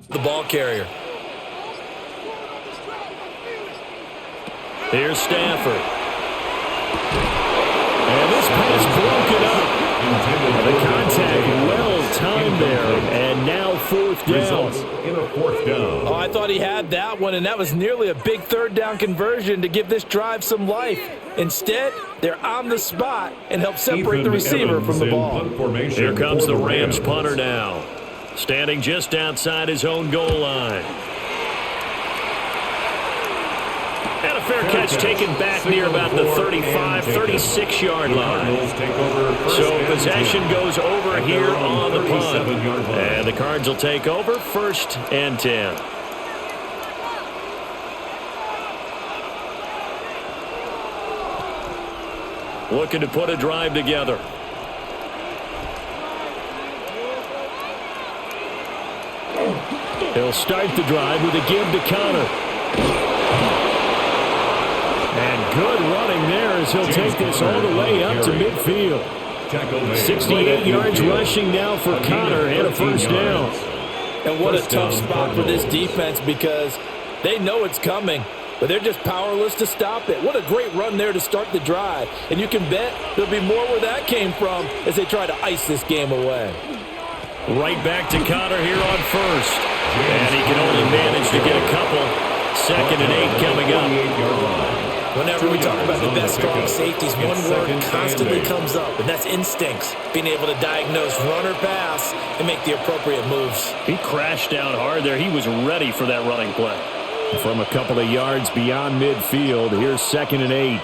The ball carrier. Here's Stafford. And this pass broken up. The contact well-timed there, and now fourth down. In a fourth down. Oh, I thought he had that one, and that was nearly a big third down conversion to give this drive some life. Instead, they're on the spot and help separate the receiver from the ball. Here comes the Rams punter now, standing just outside his own goal line. And a fair catch taken back near about the 35, 36-yard line. So possession goes over here on the punt. And the Cards will take over, 1st and 10. Looking to put a drive together. He'll start the drive with a give to Connor. And good running there as he'll take this all the way up to midfield. 68 yards rushing now for Connor and a 1st down. And what a tough spot for this defense because they know it's coming, but they're just powerless to stop it. What a great run there to start the drive. And you can bet there'll be more where that came from as they try to ice this game away. Right back to Connor here on 1st. And he can only manage to get a couple. 2nd and 8 coming up. Whenever we talk about the best strong safeties, one word constantly comes up, and that's instincts. Being able to diagnose run or pass and make the appropriate moves. He crashed down hard there. He was ready for that running play. From a couple of yards beyond midfield, here's 2nd and 8.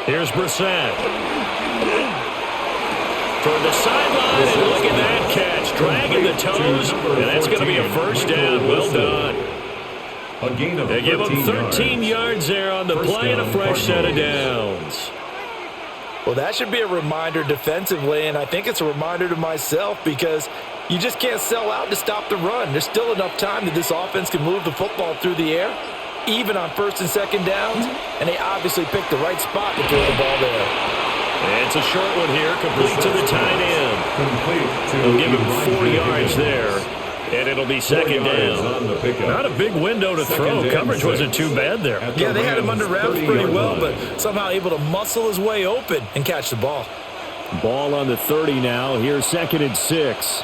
Here's Brissett. Toward the sideline, and look at that catch. Dragging the toes, and that's going to be a 1st down. Well done. They give him 13 yards there on the play and a fresh set of downs. Well, that should be a reminder defensively, and I think it's a reminder to myself because you just can't sell out to stop the run. There's still enough time that this offense can move the football through the air, even on 1st and 2nd downs, and they obviously picked the right spot to throw the ball there. It's a short one here, complete to the tight end. They'll give him 4 yards there. And it'll be 2nd down. Not a big window to throw. Coverage wasn't too bad there. Yeah, they had him under wraps pretty well, but somehow able to muscle his way open and catch the ball. Ball on the 30 now. Here's 2nd and 6.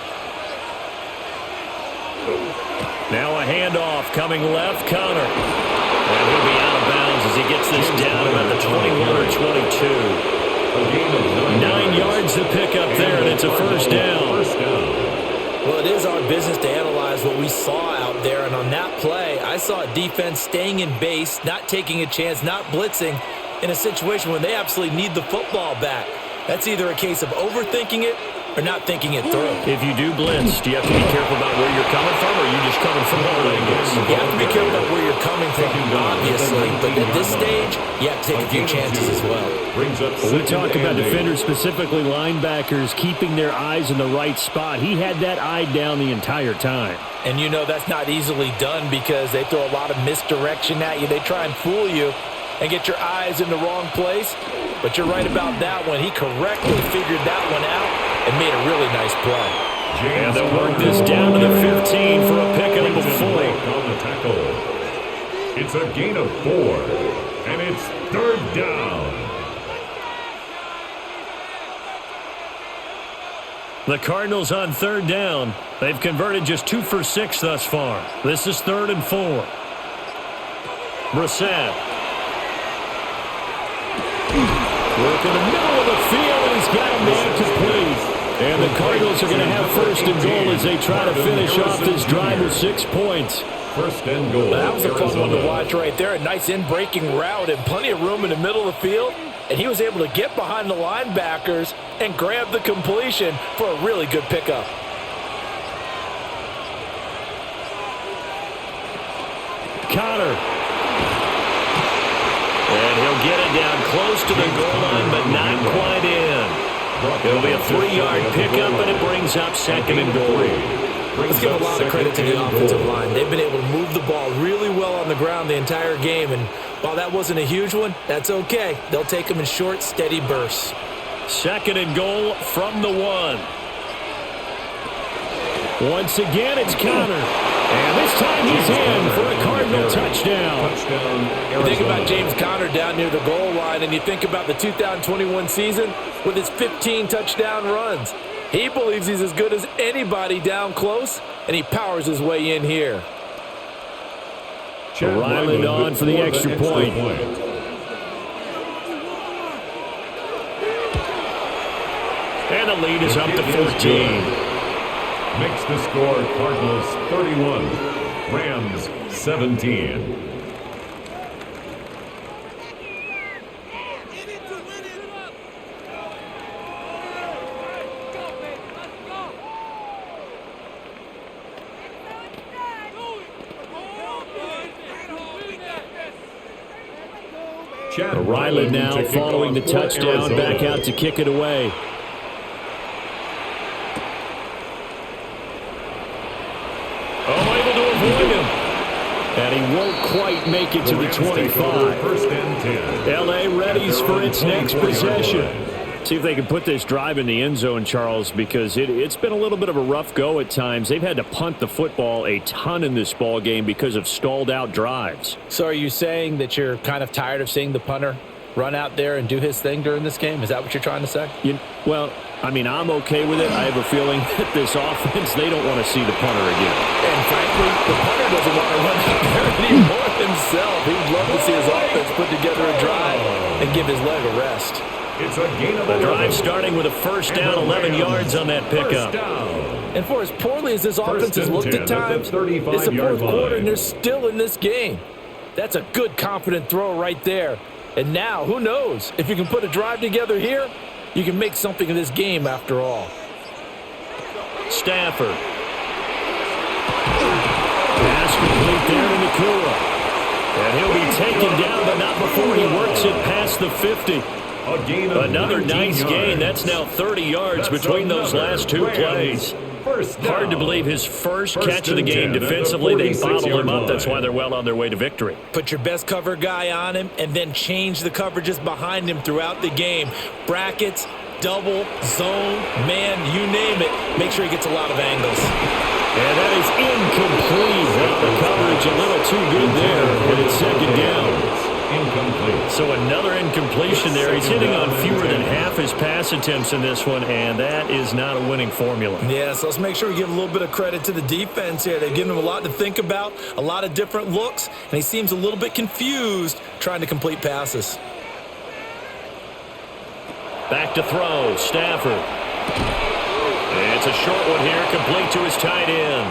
Now a handoff coming left, Connor. And he'll be out of bounds as he gets this down about the 21 or 22. 9 yards to pick up there, and it's a 1st down. Well, it is our business to analyze what we saw out there, and on that play, I saw a defense staying in base, not taking a chance, not blitzing, in a situation when they absolutely need the football back. That's either a case of overthinking it or not thinking it through. If you do blitz, do you have to be careful about where you're coming from, or are you just coming from all angles? You have to be careful about where you're coming from, obviously, but at this stage, you have to take a few chances as well. We talk about defenders, specifically linebackers, keeping their eyes in the right spot. He had that eye down the entire time. And you know that's not easily done because they throw a lot of misdirection at you. They try and fool you and get your eyes in the wrong place. But you're right about that one. He correctly figured that one out and made a really nice play. And they'll work this down to the 15 for a pickup of 4. On the tackle. It's a gain of 4, and it's 3rd down. The Cardinals on 3rd down. They've converted just 2 for 6 thus far. This is 3rd and 4. Brissett. Work in the middle of the field, and he's got a man complete. And the Cardinals are going to have 1st and goal as they try to finish off this drive with 6 points. 1st and goal. That was a fun one to watch right there. A nice in-breaking route and plenty of room in the middle of the field. And he was able to get behind the linebackers and grab the completion for a really good pickup. Connor. And he'll get it down close to the goal line, but not quite in. It'll be a 3-yard pickup, and it brings up 2nd and goal. Let's give a lot of credit to the offensive line. They've been able to move the ball really well on the ground the entire game, and while that wasn't a huge one, that's okay. They'll take them in short, steady bursts. 2nd and goal from the 1. Once again, it's Connor. And this time he's in for a Cardinal touchdown. You think about James Conner down near the goal line, and you think about the 2021 season with his 15 touchdown runs. He believes he's as good as anybody down close, and he powers his way in here. Ryland on for the extra point. And the lead is up to 14. Makes the score Cardinals 31, Rams 17. Ryland now following the touchdown, back out to kick it away. And he won't quite make it to the 25. First and 10. L.A. readies for its next possession. See if they can put this drive in the end zone, Charles, because it's been a little bit of a rough go at times. They've had to punt the football a ton in this ball game because of stalled-out drives. So are you saying that you're kind of tired of seeing the punter run out there and do his thing during this game? Is that what you're trying to say? Well, I mean, I'm okay with it. I have a feeling that this offense, they don't want to see the punter again. And frankly, the punter doesn't want to run out there anymore himself. He'd love to see his offense put together a drive and give his leg a rest. It's a gain of the drive starting with a first down, 11 yards on that pickup. And for as poorly as this offense has looked at times, it's the fourth quarter and they're still in this game. That's a good, confident throw right there. And now, who knows? If you can put a drive together here, you can make something of this game after all. Stafford. Pass complete there to Nakua. And he'll be taken down, but not before he works it past the 50. Another nice gain. That's now 30 yards between those last two plays. Hard to believe his first catch of the game defensively. They bottled him up. That's why they're well on their way to victory. Put your best cover guy on him and then change the coverages behind him throughout the game. Brackets, double, zone, man, you name it. Make sure he gets a lot of angles. And that is incomplete. The coverage a little too good there, and it's second down. Incomplete. So another incompletion there. He's hitting on fewer than half his pass attempts in this one, and that is not a winning formula. Yeah, so let's make sure we give a little bit of credit to the defense here. They've given him a lot to think about, a lot of different looks, and he seems a little bit confused trying to complete passes. Back to throw, Stafford. It's a short one here, complete to his tight end.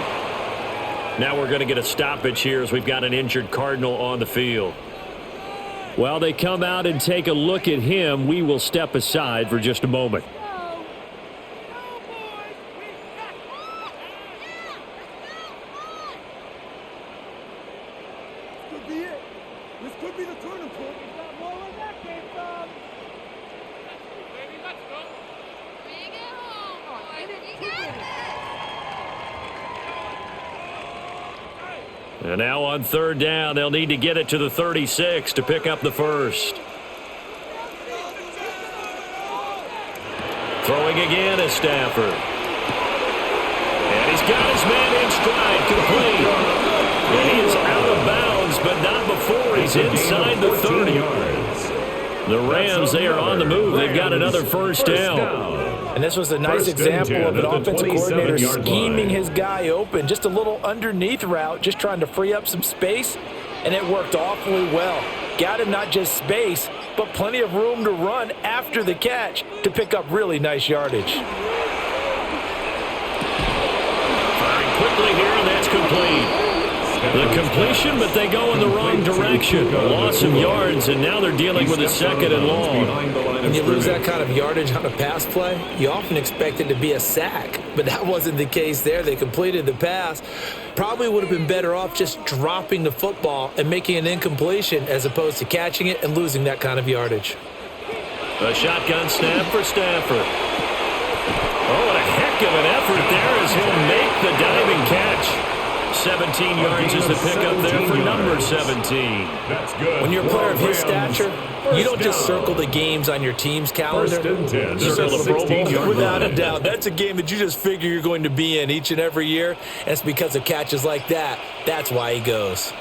Now we're going to get a stoppage here as we've got an injured Cardinal on the field. While they come out and take a look at him, we will step aside for just a moment. This could be the turning point. And now on third down, they'll need to get it to the 36 to pick up the first. Throwing again is Stafford. And he's got his man in stride, complete. And he is out of bounds, but not before he's inside the 30. The Rams, they are on the move. They've got another first down. And this was a nice example of an offensive coordinator scheming his guy open. Just a little underneath route, just trying to free up some space, and it worked awfully well. Got him not just space, but plenty of room to run after the catch to pick up really nice yardage. Firing quickly here, and that's complete. The completion, but they go in the wrong direction. Loss of yards, and now they're dealing with a second and long. When you lose that kind of yardage on a pass play, you often expect it to be a sack, but that wasn't the case there. They completed the pass. Probably would have been better off just dropping the football and making an incompletion as opposed to catching it and losing that kind of yardage. A shotgun snap for Stafford. Oh, what a heck of an effort there as he'll make the diving catch. 17 17 yards is the pickup there for number 17. That's good. When you're a player of his stature, you don't just circle the games on your team's calendar. You circle the Pro Bowl. Without a doubt, that's a game that you just figure you're going to be in each and every year, and it's because of catches like that. That's why he goes.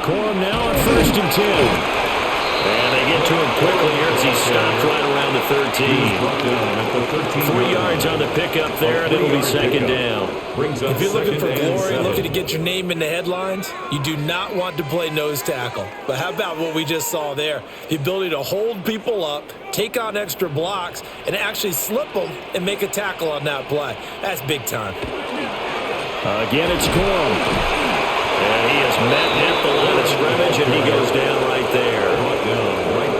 Corum now on 1st and 10. And they get to him quickly here as he stopped right around the 13. 3 yards on the pickup there, and it'll be 2nd down. If you're looking for glory, looking to get your name in the headlines, you do not want to play nose tackle. But how about what we just saw there? The ability to hold people up, take on extra blocks, and actually slip them and make a tackle on that play. That's big time. Again, it's Corum. And he is met at the line of scrimmage, and he goes down right there.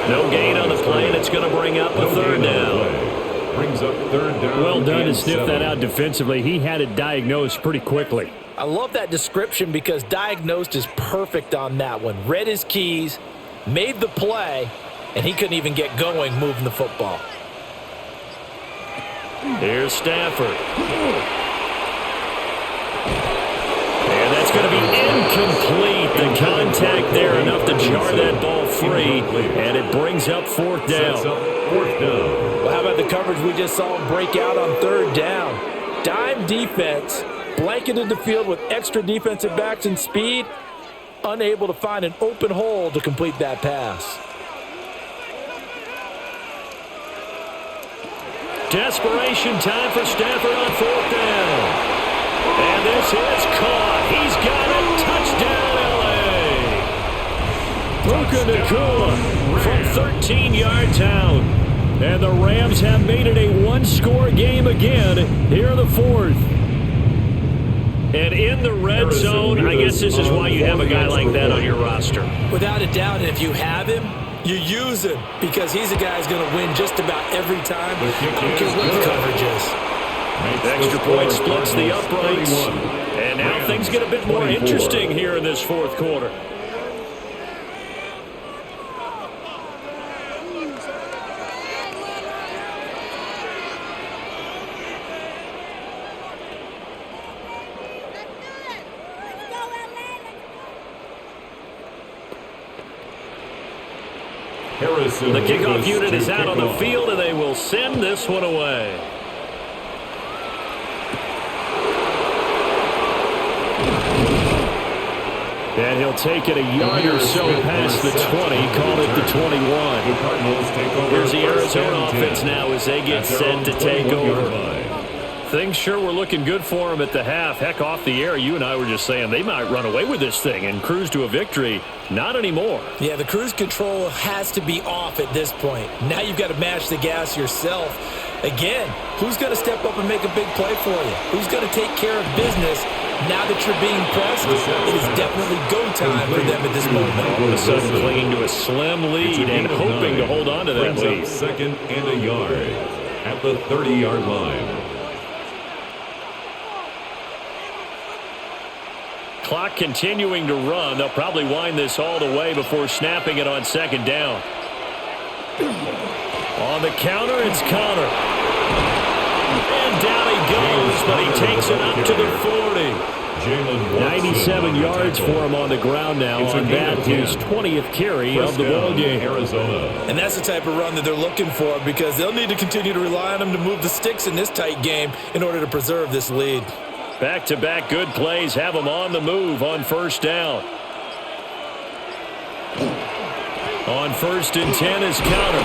No gain on the play, and it's going to bring up a 3rd down. Brings up 3rd down. Well done to sniff that out defensively. He had it diagnosed pretty quickly. I love that description because diagnosed is perfect on that one. Read his keys, made the play, and he couldn't even get going moving the football. Here's Stafford. And that's going to be incomplete. The contact there enough to jar that ball free, and it brings up 4th down. Well, how about the coverage we just saw him break out on 3rd down? Dime defense, blanketed the field with extra defensive backs and speed, unable to find an open hole to complete that pass. Desperation time for Stafford on 4th down. And this is caught. He's got it. Touchdown, L.A. Puka Nacua from 13 yards out. And the Rams have made it a one-score game again here in the 4th. And in the red zone, I guess this is why you have a guy like that on your roster. Without a doubt, and if you have him, you use him because he's a guy who's going to win just about every time. I don't care what the coverage is. Extra point splits the uprights. And now things get a bit more interesting here in this 4th quarter. The kickoff unit is out on the field, and they will send this one away. And he'll take it a yard or so past the 20, call it the 21. Here's the Arizona offense now as they get set to take over. Things sure were looking good for them at the half. Heck, off the air, you and I were just saying they might run away with this thing and cruise to a victory. Not anymore. Yeah, the cruise control has to be off at this point. Now you've got to mash the gas yourself. Again, who's going to step up and make a big play for you? Who's going to take care of business now that you're being pressed? It is definitely go time for them at this moment. All of a sudden clinging to a slim lead and hoping to hold on to that lead. 2nd and a yard at the 30-yard line. Clock continuing to run. They'll probably wind this all the way before snapping it on 2nd down. On the counter, it's Connor. And down he goes, but he takes it up to the 40. 97 yards for him on the ground now on that, his 20th carry of the ball game. And that's the type of run that they're looking for because they'll need to continue to rely on him to move the sticks in this tight game in order to preserve this lead. Back-to-back good plays have them on the move on 1st down. On 1st and 10 is Counter.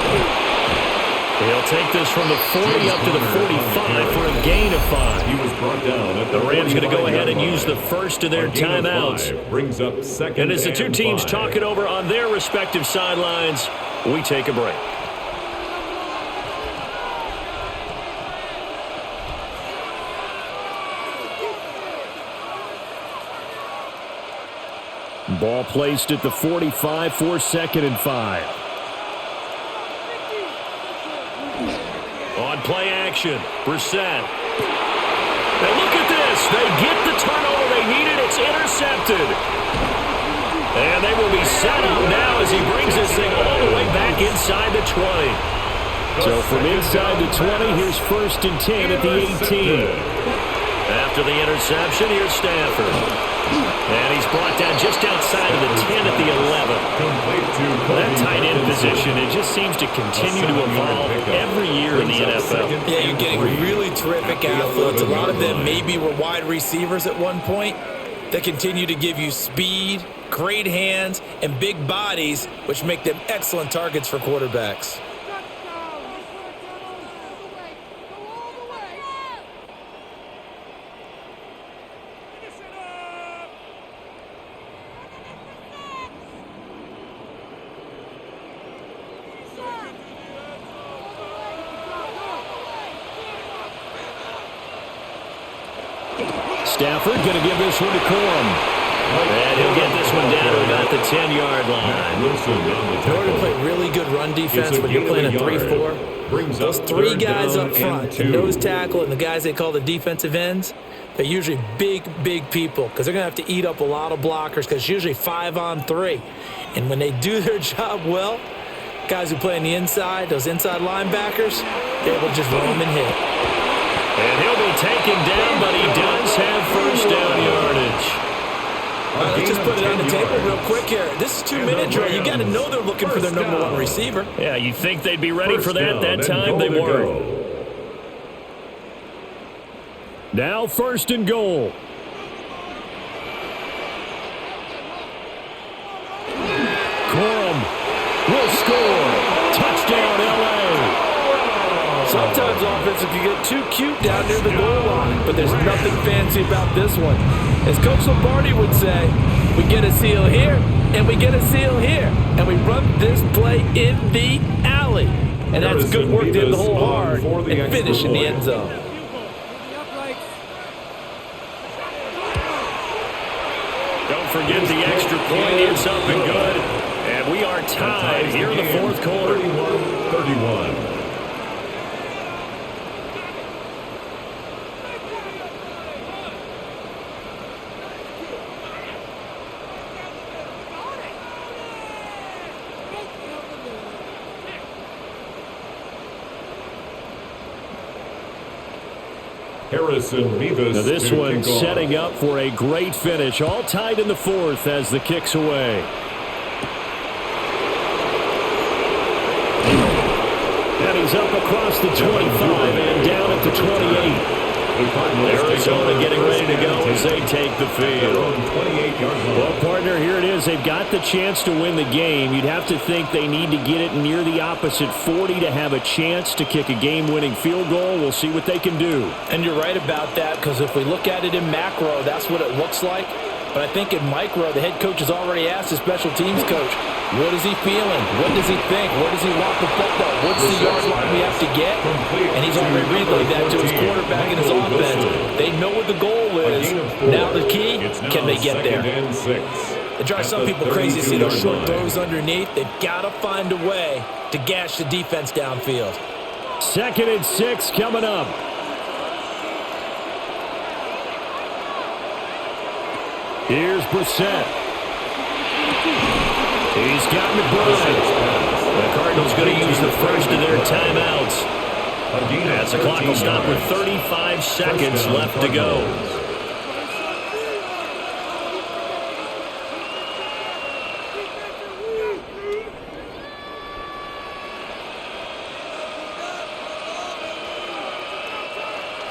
He'll take this from the 40 up to the 45 for a gain of 5. He was brought down at the Rams going to go ahead and use the first of their timeouts. Brings up 2nd and as the two teams talk it over on their respective sidelines, we take a break. Ball placed at the 45 for 2nd and 5. On play action, Brissett. And look at this. They get the turnover they needed. It's intercepted. And they will be set up now as he brings this thing all the way back inside the 20. So from inside the 20, here's 1st and 10 at the 18. After the interception, here's Stafford. And he's brought down just outside of the 10 at the 11. That tight end position, it just seems to continue to evolve every year in the NFL. Yeah, you're getting really terrific athletes. A lot of them maybe were wide receivers at one point that continue to give you speed, great hands, and big bodies, which make them excellent targets for quarterbacks. Stafford going to give this one to Corum. And he'll get this one down to about the 10-yard line. In order to play really good run defense when you're playing a 3-4, those three guys up front, the nose tackle and the guys they call the defensive ends, they're usually big people because they're going to have to eat up a lot of blockers because it's usually 5-on-3. And when they do their job well, guys who play on the inside, those inside linebackers, they're able to just roam and hit. And he'll be taken down, but he does have first down yardage. All right, let's just put it on the table real quick here. This is 2-minute drill. You got to know they're looking for their number one receiver. Yeah, you'd think they'd be ready for that. That time they weren't. Now 1st and goal. Corum will score. Touchdown, L.A. Sometimes offenses can get too cute down near the goal line, but there's nothing fancy about this one. As Coach Lombardi would say, we get a seal here, and we get a seal here, and we run this play in the alley. And that's good work to hit the hole hard and finish in the end zone. Don't forget the extra point. It's up and good. And we are tied here in the 4th quarter. 31. Now this one setting up for a great finish. All tied in the 4th as the kick's away. And he's up across the 25 and down at the 28. Arizona getting ready to go as they take the field. Well, partner, here it is. They've got the chance to win the game. You'd have to think they need to get it near the opposite 40 to have a chance to kick a game-winning field goal. We'll see what they can do. And you're right about that, because if we look at it in macro, that's what it looks like. But I think in micro, the head coach has already asked the special teams coach, what is he feeling? What does he think? Where does he want the football? What's the yard line we have to get? And he's already relayed that to his quarterback and his offense. They know what the goal is. Now the key, can they get there? It drives some people crazy to see those short throws underneath. They've got to find a way to gash the defense downfield. 2nd and 6 coming up. Here's Brissett. He's got McBride. The Cardinals going to use the first of their timeouts. As the clock will stop with 35 seconds left to go.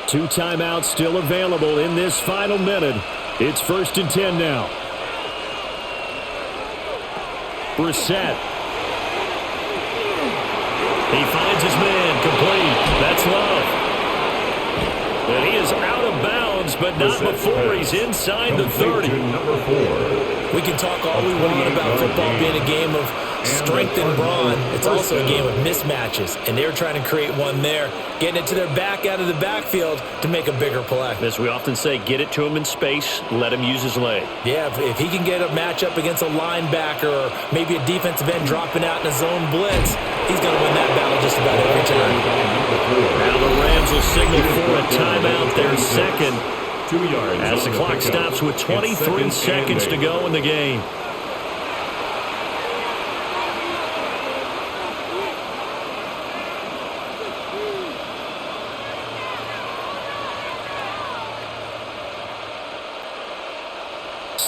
Two timeouts still available in this final minute. It's 1st and 10 now. Brissett. He finds his man complete. That's Love. And he is out of bounds, but not before he's inside the 30. We can talk all we want about football being a game of strength and brawn. It's also a game of mismatches, and they're trying to create one there, getting it to their back out of the backfield to make a bigger play. As we often say, get it to him in space, let him use his leg. Yeah, if he can get a matchup against a linebacker or maybe a defensive end dropping out in a zone blitz, he's going to win that battle just about every time. Now the Rams will signal for a timeout, their second, 2 yards as the clock stops with 23 seconds to go in the game.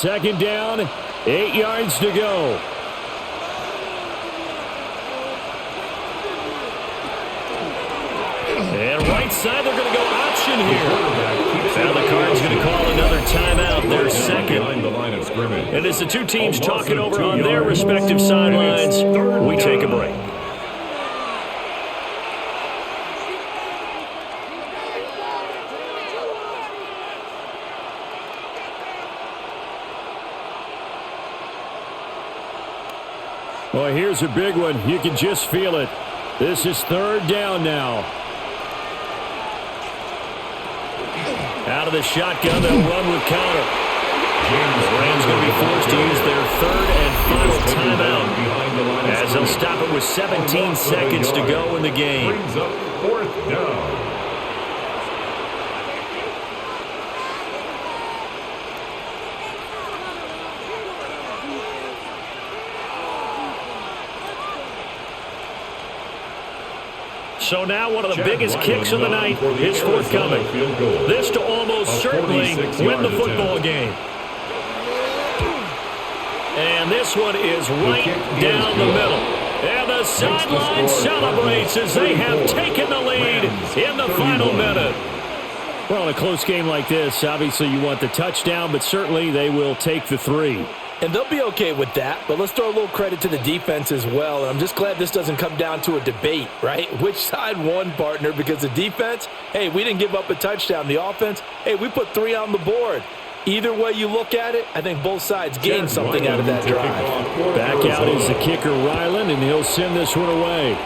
Second down, 8 yards to go. And right side, they're going to go option here. Now the Cards going to call another timeout, their second. And as the two teams talk it over on their respective sidelines, we take a break. Well, here's a big one. You can just feel it. This is third down now. Out of the shotgun, they'll run with counter. The Rams going to be forced to use their third and final timeout as they'll stop it with 17 seconds to go in the game. Brings up fourth down. So now one of the biggest kicks of the night is forthcoming. This to almost certainly win the football game. And this one is right down the middle. And the sideline celebrates as they have taken the lead in the final minute. Well, in a close game like this, obviously you want the touchdown, but certainly they will take the 3. And they'll be okay with that, but let's throw a little credit to the defense as well. And I'm just glad this doesn't come down to a debate, right? Which side won, partner? Because the defense, hey, we didn't give up a touchdown. The offense, hey, we put 3 on the board. Either way you look at it, I think both sides gained something out of that drive. Back out is the kicker, Ryland, and he'll send this one away.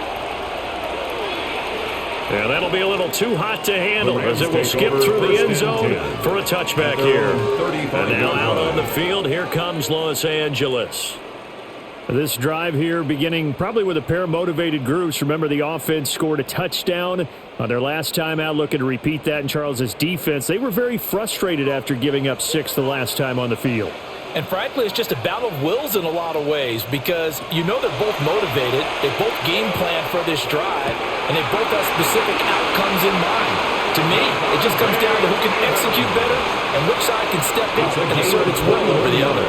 And that'll be a little too hot to handle as it will skip through the end zone for a touchback here. And now out on the field, here comes Los Angeles. This drive here beginning probably with a pair of motivated groups. Remember, the offense scored a touchdown on their last time out, looking to repeat that in Charles's defense. They were very frustrated after giving up 6 the last time on the field. And frankly, it's just a battle of wills in a lot of ways because you know they're both motivated, they both game plan for this drive, and they both have specific outcomes in mind. To me, it just comes down to who can execute better and which side can step up and assert its will over the other.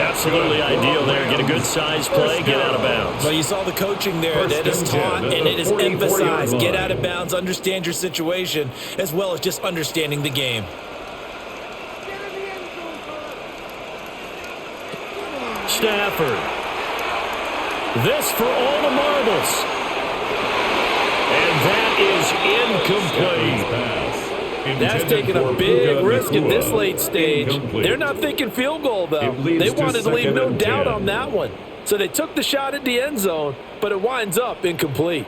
Absolutely ideal there. Get a good size play, get out of bounds. Well, you saw the coaching there that is taught and it is emphasized. Get out of bounds, understand your situation, as well as just understanding the game. Stafford. This for all the marbles. And that is incomplete. That's taking a big risk at this late stage. They're not thinking field goal, though. They wanted to leave no doubt on that one. So they took the shot at the end zone, but it winds up incomplete.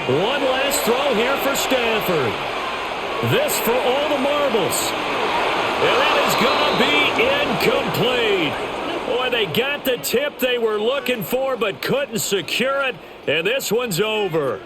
One last throw here for Stafford. This for all the marbles. And that is going to be incomplete. Boy, they got the tip they were looking for but couldn't secure it. And this one's over.